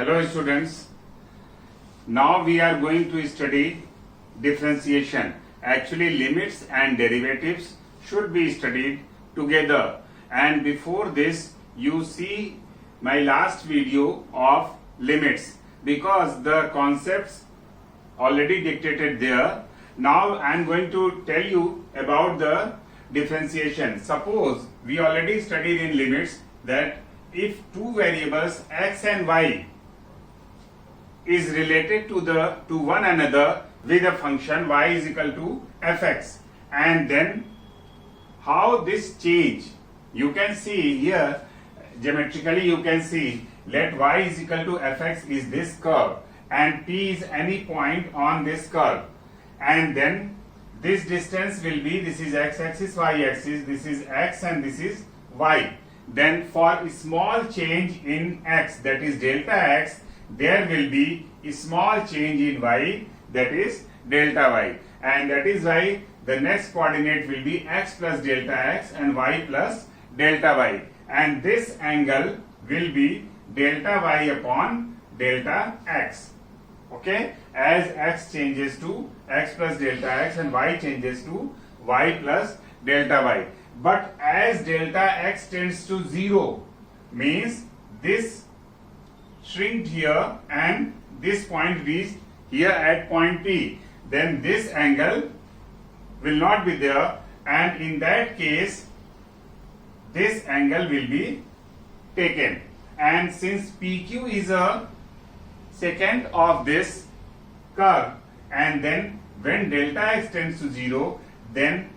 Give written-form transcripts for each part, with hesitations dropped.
Hello students, now we are going to study differentiation. Actually limits and derivatives should be studied together, and before this you see my last video of limits because the concepts already dictated there. Now I am going to tell you about the differentiation. Suppose we already studied in limits that if two variables x and y is related to one another with a function y is equal to fx, and then how this change, you can see here geometrically, you can see let y is equal to fx is this curve and p is any point on this curve, and then this distance will be, this is x axis, y axis, this is x and this is y. Then for a small change in x, that is delta x, there will be a small change in y, that is delta y, and that is why the next coordinate will be x plus delta x and y plus delta y, and this angle will be delta y upon delta x. Okay, as x changes to x plus delta x and y changes to y plus delta y. But as delta x tends to 0, means this shrinked here and this point reached here at point P, then this angle will not be there, and in that case this angle will be taken. And since PQ is a secant of this curve, and then when delta x tends to 0, then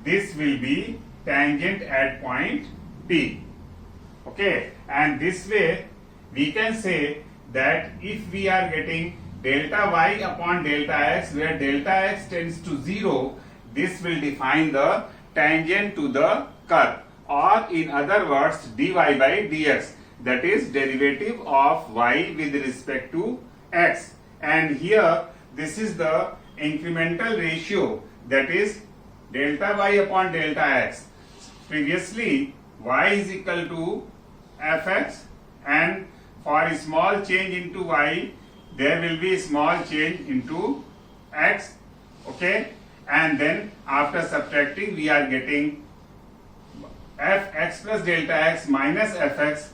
this will be tangent at point P. Okay, and this way we can say that if we are getting delta y upon delta x, where delta x tends to 0, this will define the tangent to the curve, or in other words dy by dx, that is derivative of y with respect to x. And here this is the incremental ratio, that is delta y upon delta x. Previously y is equal to fx, and for a small change into y there will be a small change into x. Okay, and then after subtracting we are getting fx plus delta x minus fx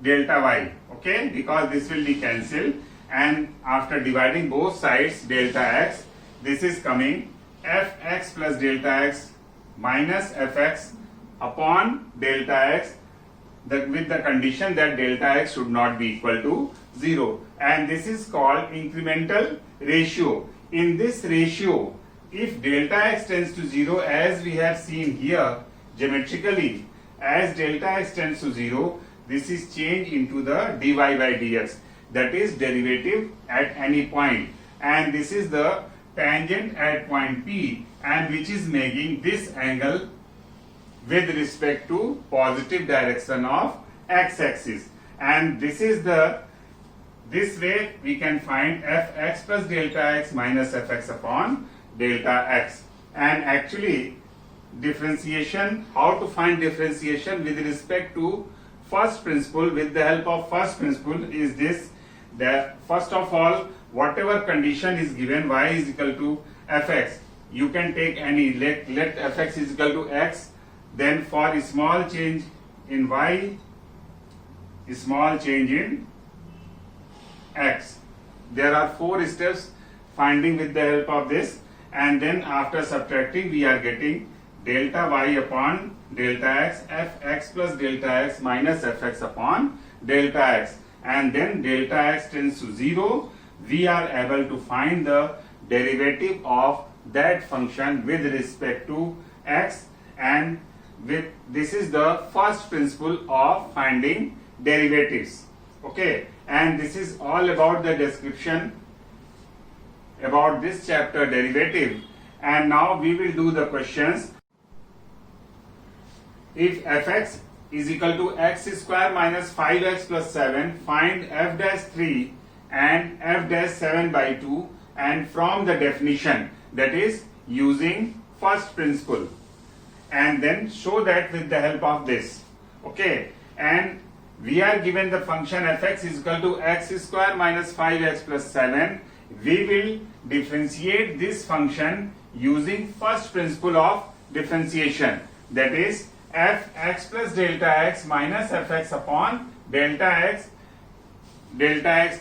delta y. Okay, because this will be cancelled, and after dividing both sides delta x, this is coming fx plus delta x minus fx upon delta x, with the condition that delta x should not be equal to 0, and this is called incremental ratio. In this ratio, if delta x tends to 0, as we have seen here geometrically, as delta x tends to 0, this is changed into the dy by dx, that is derivative at any point, and this is the tangent at point P, and which is making this angle with respect to positive direction of x-axis. And this is the, this way we can find fx plus delta x minus fx upon delta x. And actually differentiation, how to find differentiation with respect to first principle, with the help of first principle, is this, that first of all whatever condition is given, y is equal to fx, you can take any, let fx is equal to x, then for a small change in y, a small change in x. There are 4 steps finding with the help of this, and then after subtracting we are getting delta y upon delta x, fx plus delta x minus fx upon delta x, and then delta x tends to 0, we are able to find the derivative of that function with respect to x, and with this is the first principle of finding derivatives. Okay, and this is all about the description about this chapter derivative. And now we will do the questions. If fx is equal to x square minus 5x plus 7, find f dash 3 and f dash 7 by 2, and from the definition, that is using first principle, and then show that with the help of this. Okay, and we are given the function fx is equal to x square minus 5x plus 7. We will differentiate this function using first principle of differentiation, that is fx plus delta x minus fx upon delta x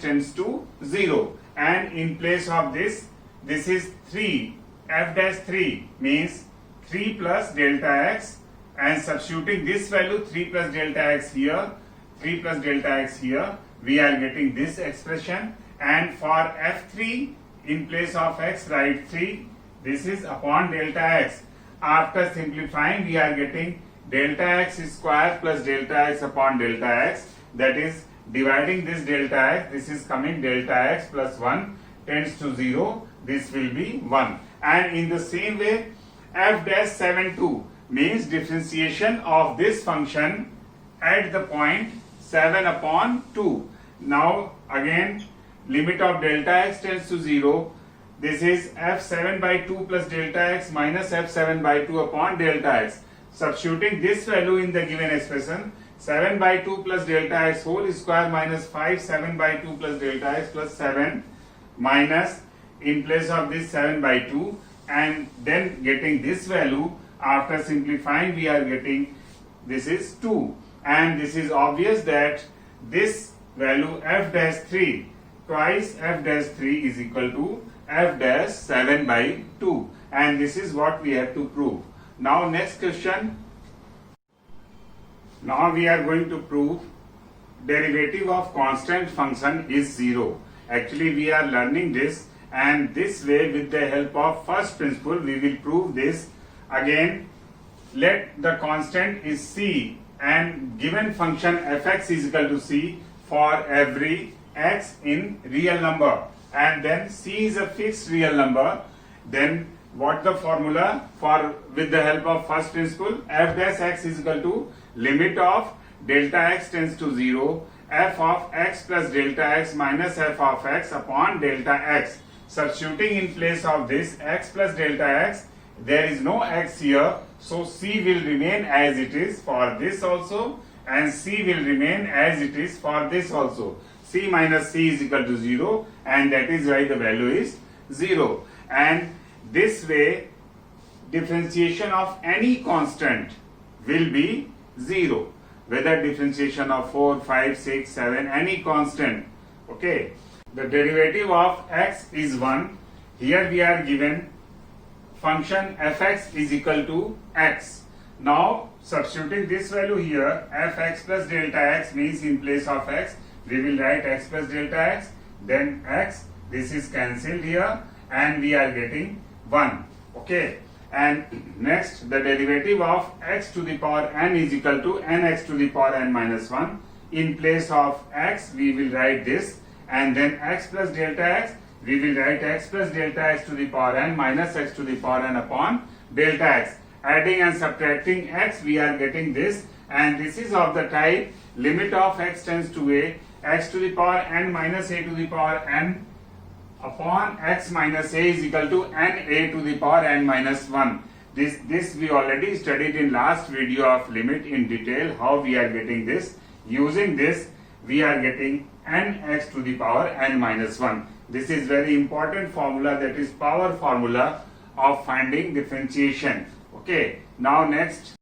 tends to 0, and in place of this is 3, f dash 3 means 3 plus delta x, and substituting this value 3 plus delta x here, 3 plus delta x here, we are getting this expression. And for f3, in place of x write 3, this is upon delta x. After simplifying, we are getting delta x square plus delta x upon delta x, that is dividing this delta x, this is coming delta x plus 1 tends to 0, this will be 1. And in the same way, f dash 7 2 means differentiation of this function at the point 7 upon 2. Now again, limit of delta x tends to 0, this is f7 by 2 plus delta x minus f7 by 2 upon delta x. Substituting this value in the given expression, 7 by 2 plus delta x whole square minus 5 7 by 2 plus delta x plus 7 minus, in place of this 7 by 2, and then getting this value. After simplifying, we are getting this is 2, and this is obvious that this value f dash 3 twice f dash 3 is equal to f dash 7 by 2, and this is what we have to prove. Now next question. Now we are going to prove derivative of constant function is 0. Actually we are learning this, and this way with the help of first principle we will prove this. Again, let the constant is c, and given function fx is equal to c for every x in real number, and then c is a fixed real number. Then what the formula for, with the help of first principle, f dash x is equal to limit of delta x tends to 0, f of x plus delta x minus f of x upon delta x. Substituting in place of this x plus delta x, there is no x here, so c will remain as it is for this also, and c will remain as it is for this also. C minus c is equal to 0, and that is why the value is 0. And this way differentiation of any constant will be 0, whether differentiation of 4, 5, 6, 7, any constant. Okay, the derivative of x is 1. Here we are given function fx is equal to x. Now substituting this value here, fx plus delta x means in place of x we will write x plus delta x, then x, this is cancelled here, and we are getting 1. Okay, and next the derivative of x to the power n is equal to nx to the power n minus 1. In place of x we will write this, and then x plus delta x we will write x plus delta x to the power n minus x to the power n upon delta x. Adding and subtracting x we are getting this, and this is of the type limit of x tends to a, x to the power n minus a to the power n upon x minus a is equal to n a to the power n minus 1. This we already studied in last video of limit in detail, how we are getting this. Using this we are getting nx to the power n minus 1. This is very important formula, that is power formula of finding differentiation. Okay, now next,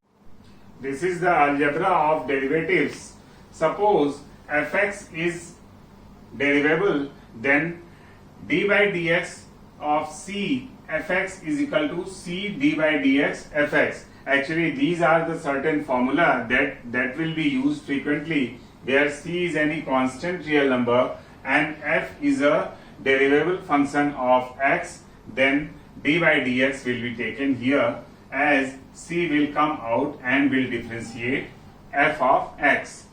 this is the algebra of derivatives. Suppose fx is derivable, then d by dx of c fx is equal to c d by dx fx. Actually these are the certain formula that will be used frequently, where c is any constant real number and f is a derivable function of x, then d by dx will be taken here, as c will come out and will differentiate f of x.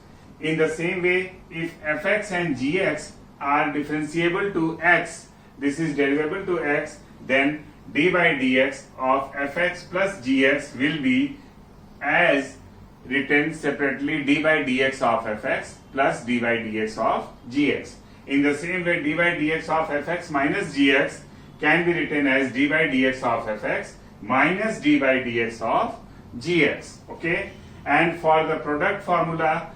In the same way, if fx and gx are differentiable to x, this is derivable to x, then d by dx of fx plus gx will be as written separately d by dx of fx plus d by dx of gx. In the same way, d by dx of fx minus gx can be written as d by dx of fx minus d by dx of gx. Okay, and for the product formula,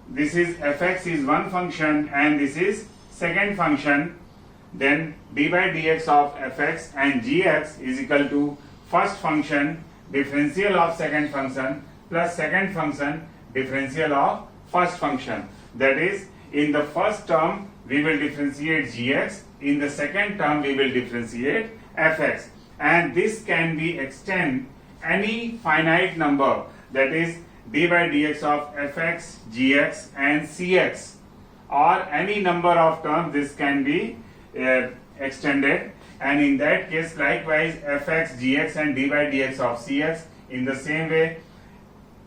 this is fx is one function and this is second function, then d by dx of fx and gx is equal to first function differential of second function plus second function differential of first function. That is, in the first term we will differentiate gx, in the second term we will differentiate fx, and this can be extend any finite number, that is d by dx of fx, gx and cx, or any number of terms this can be extended, and in that case likewise fx, gx and d by dx of cx, in the same way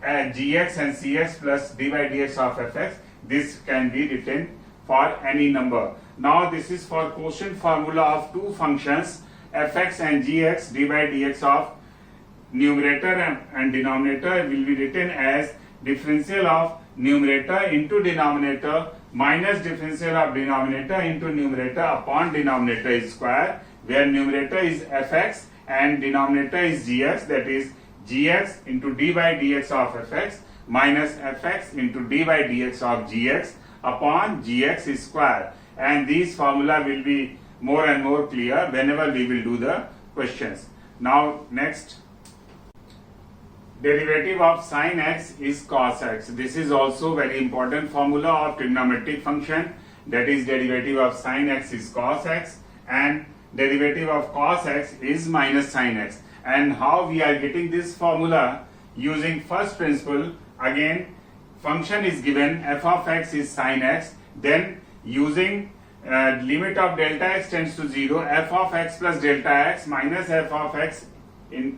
gx and cx plus d by dx of fx, this can be written for any number. Now this is for quotient formula of two functions fx and gx, d by dx of numerator and denominator will be written as differential of numerator into denominator minus differential of denominator into numerator upon denominator is square, where numerator is fx and denominator is gx, that is gx into d by dx of fx minus fx into d by dx of gx upon gx is square, and these formula will be more and more clear whenever we will do the questions. Now next, derivative of sin x is cos x. This is also very important formula of trigonometric function, that is derivative of sin x is cos x and derivative of cos x is minus sin x. And how we are getting this formula? Using first principle, again function is given f of x is sin x, then using limit of delta x tends to 0, f of x plus delta x minus f of x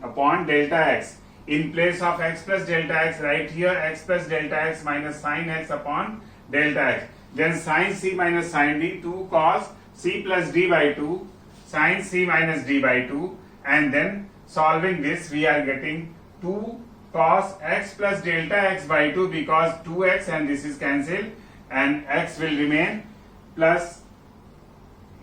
upon delta x. In place of x plus delta x, right here x plus delta x minus sin x upon delta x. Then sin c minus sin d, 2 cos c plus d by 2, sin c minus d by 2, and then solving this we are getting 2 cos x plus delta x by 2, because 2x and this is cancelled and x will remain, plus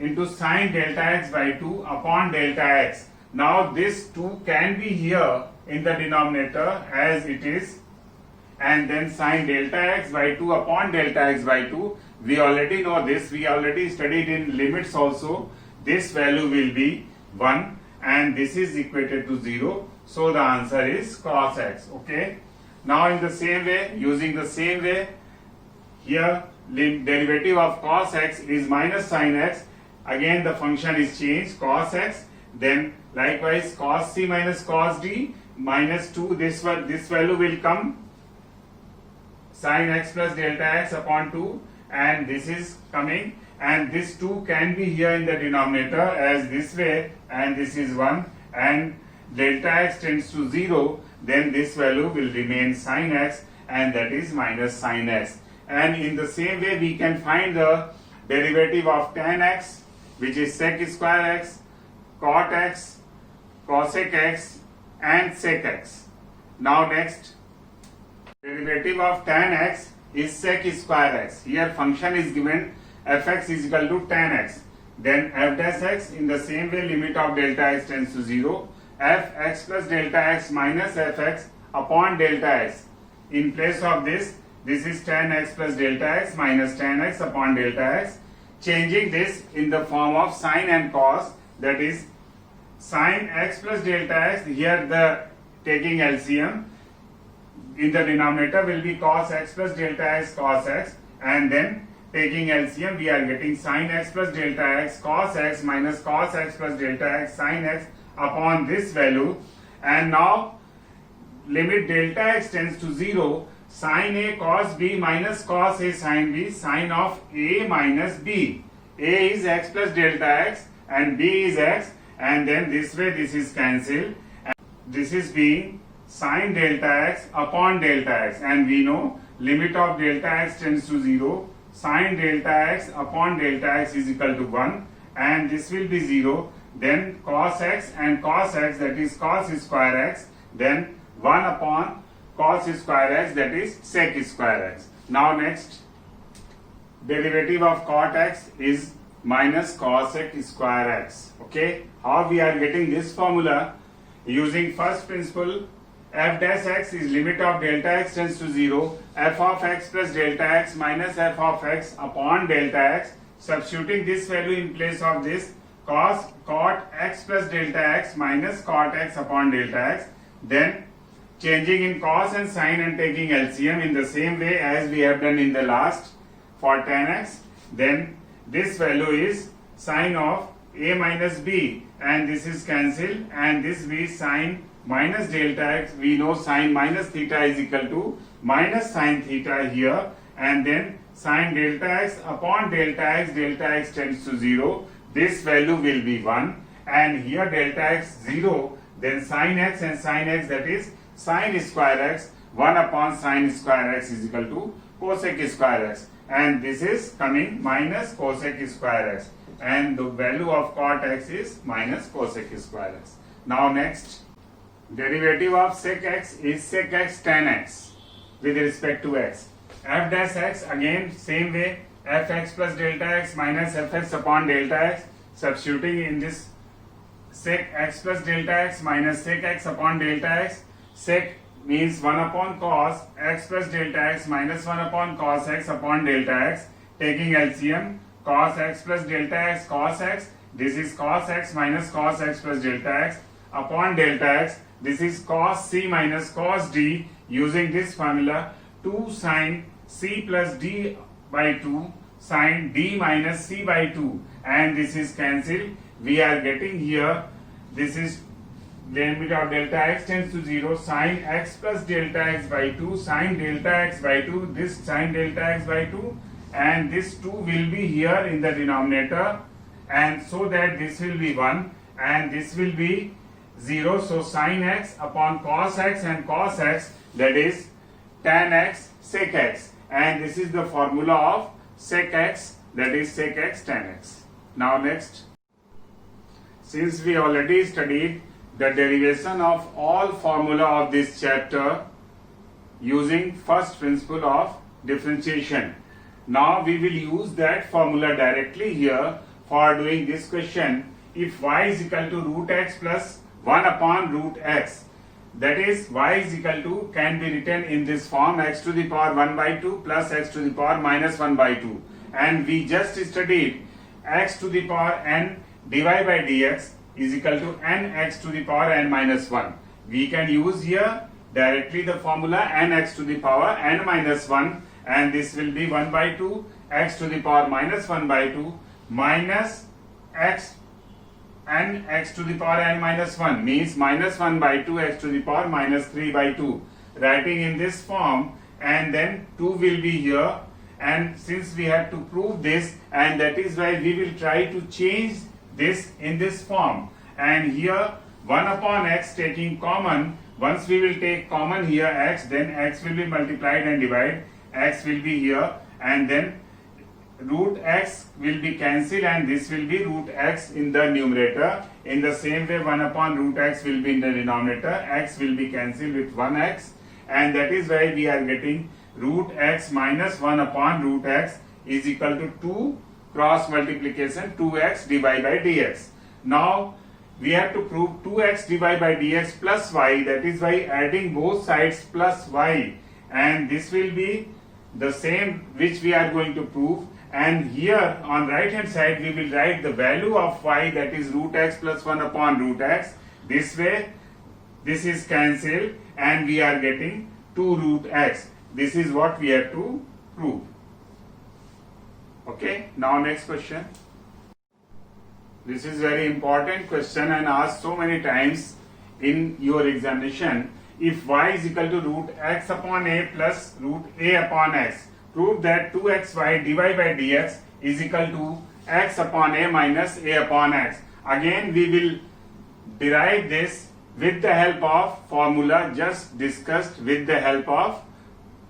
into sin delta x by 2 upon delta x. Now this 2 can be here in the denominator as it is, and then sin delta x by 2 upon delta x by 2, we already know this, we already studied in limits also, this value will be 1 and this is equated to 0, so the answer is cos x. Okay, now in the same way, using the same way, here derivative of cos x is minus sin x, again the function is changed cos x, then likewise cos c minus cos d minus 2, this value will come sin x plus delta x upon 2, and this is coming, and this 2 can be here in the denominator as this way, and this is 1, and delta x tends to 0, then this value will remain sin x, and that is minus sin x. And in the same way we can find the derivative of tan x, which is sec square x, cot x, cosec x and sec x. Now next, derivative of tan x is sec square x. Here function is given fx is equal to tan x. Then f dash x, in the same way limit of delta x tends to 0, f x plus delta x minus fx upon delta x. In place of this is tan x plus delta x minus tan x upon delta x. Changing this in the form of sin and cos, that is sin x plus delta x, here the taking LCM, in the denominator will be cos x plus delta x cos x, and then taking LCM we are getting sin x plus delta x cos x minus cos x plus delta x sin x upon this value. And now limit delta x tends to 0, sin a cos b minus cos a sin b, sin of a minus b. A is x plus delta x and b is x, and then this way this is cancelled, and this is being sin delta x upon delta x, and we know limit of delta x tends to 0, sin delta x upon delta x is equal to 1, and this will be 0, then cos x and cos x, that is cos square x, then 1 upon cos square x, that is sec square x. Now next, derivative of cot x is minus cosec square x. Okay, how we are getting this formula? Using first principle, f dash x is limit of delta x tends to 0, f of x plus delta x minus f of x upon delta x. Substituting this value in place of this, cot x plus delta x minus cot x upon delta x. Then changing in cos and sin and taking LCM in the same way as we have done in the last for tan x. Then this value is sin of a minus b, and this is cancelled, and this be sin minus delta x. We know sin minus theta is equal to minus sin theta here, and then sin delta x upon delta x tends to 0. This value will be 1, and here delta x 0, then sin x and sin x, that is sin square x, 1 upon sin square x is equal to cosec square x, and this is coming minus cosec square x, and the value of cot x is minus cosec square x. Now next, derivative of sec x is sec x tan x with respect to x. F dash x, again same way, fx plus delta x minus fx upon delta x. Substituting in this, sec x plus delta x minus sec x upon delta x. Sec means 1 upon cos x plus delta x minus 1 upon cos x upon delta x. Taking LCM, cos x plus delta x cos x, this is cos x minus cos x plus delta x upon delta x. This is cos c minus cos d. Using this formula, 2 sin c plus d by 2 sin d minus c by 2, and this is cancelled. We are getting here, this is limit of delta x tends to 0, sin x plus delta x by 2 sin delta x by 2, this sin delta x by 2, and this 2 will be here in the denominator, and so that this will be 1 and this will be 0. So sin x upon cos x and cos x, that is tan x sec x, and this is the formula of sec x, that is sec x tan x. Now next, since we already studied the derivation of all formula of this chapter using first principle of differentiation, now we will use that formula directly here for doing this question. If y is equal to root x plus 1 upon root x, that is y is equal to, can be written in this form, x to the power 1 by 2 plus x to the power minus 1 by 2, and we just studied x to the power n dy by dx is equal to n x to the power n minus 1. We can use here directly the formula n x to the power n minus 1, and this will be 1 by 2 x to the power minus 1 by 2 minus x n x to the power n minus 1 means minus 1 by 2 x to the power minus 3 by 2. Writing in this form, and then 2 will be here, and since we have to prove this, and that is why we will try to change this in this form, and here 1 upon x taking common, once we will take common here x, then x will be multiplied and divided, x will be here, and then root x will be cancelled, and this will be root x in the numerator. In the same way, 1 upon root x will be in the denominator, x will be cancelled with 1x, and that is why we are getting root x minus 1 upon root x is equal to 2 cross multiplication 2x dy by dx. Now we have to prove 2x dy by dx plus y, that is by adding both sides plus y, and this will be the same which we are going to prove. And here on right hand side we will write the value of y, that is root x plus 1 upon root x. This way this is cancelled and we are getting 2 root x. This is what we have to prove. Okay, now next question. This is very important question and asked so many times in your examination. If y is equal to root x upon a plus root a upon x, prove that 2xy dy by dx is equal to x upon a minus a upon x. Again we will derive this with the help of formula just discussed with the help of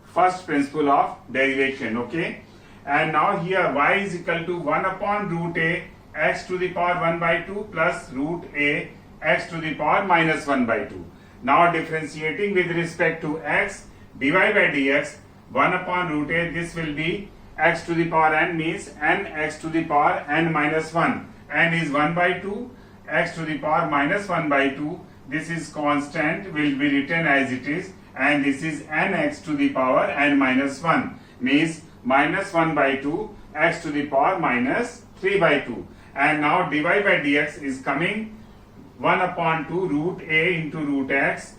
first principle of derivation. Okay, and now here y is equal to 1 upon root a x to the power 1 by 2 plus root a x to the power minus 1 by 2. Now differentiating with respect to x, dy by dx, 1 upon root a, this will be x to the power n means n x to the power n minus 1, n is 1 by 2, x to the power minus 1 by 2, this is constant, will be written as it is, and this is nx to the power n minus 1, means minus 1 by 2 x to the power minus 3 by 2. And now dy by dx is coming 1 upon 2 root a into root x,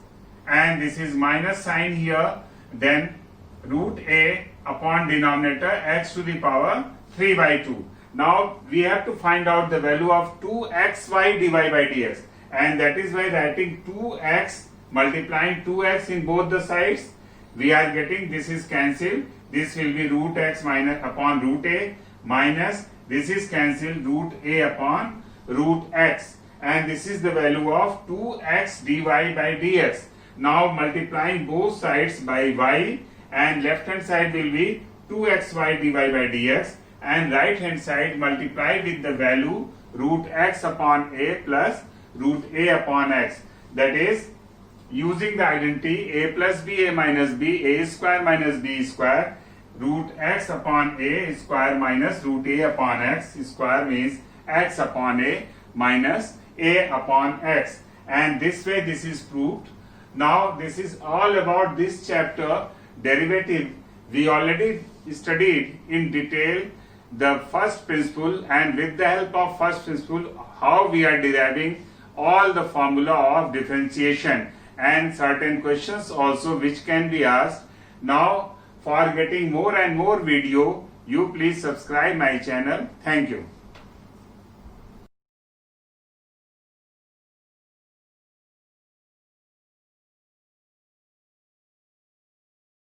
and this is minus sign here, then root a upon denominator x to the power 3 by 2. Now we have to find out the value of 2xy dy by dx, and that is why writing 2x multiplying 2x in both the sides, we are getting this is cancelled, this will be root x minus upon root a minus this is cancelled root a upon root x, and this is the value of 2x dy by dx. Now multiplying both sides by y, and left hand side will be 2xy dy by dx, and right hand side multiply with the value root x upon a plus root a upon x, that is using the identity a plus b a minus b, a square minus b square, root x upon a square minus root a upon x square, means x upon a minus a upon x, and this way this is proved. Now this is all about this chapter derivative. We already studied in detail the first principle, and with the help of first principle how we are deriving all the formula of differentiation and certain questions also which can be asked. Now for getting more and more video, you please subscribe my channel. Thank you.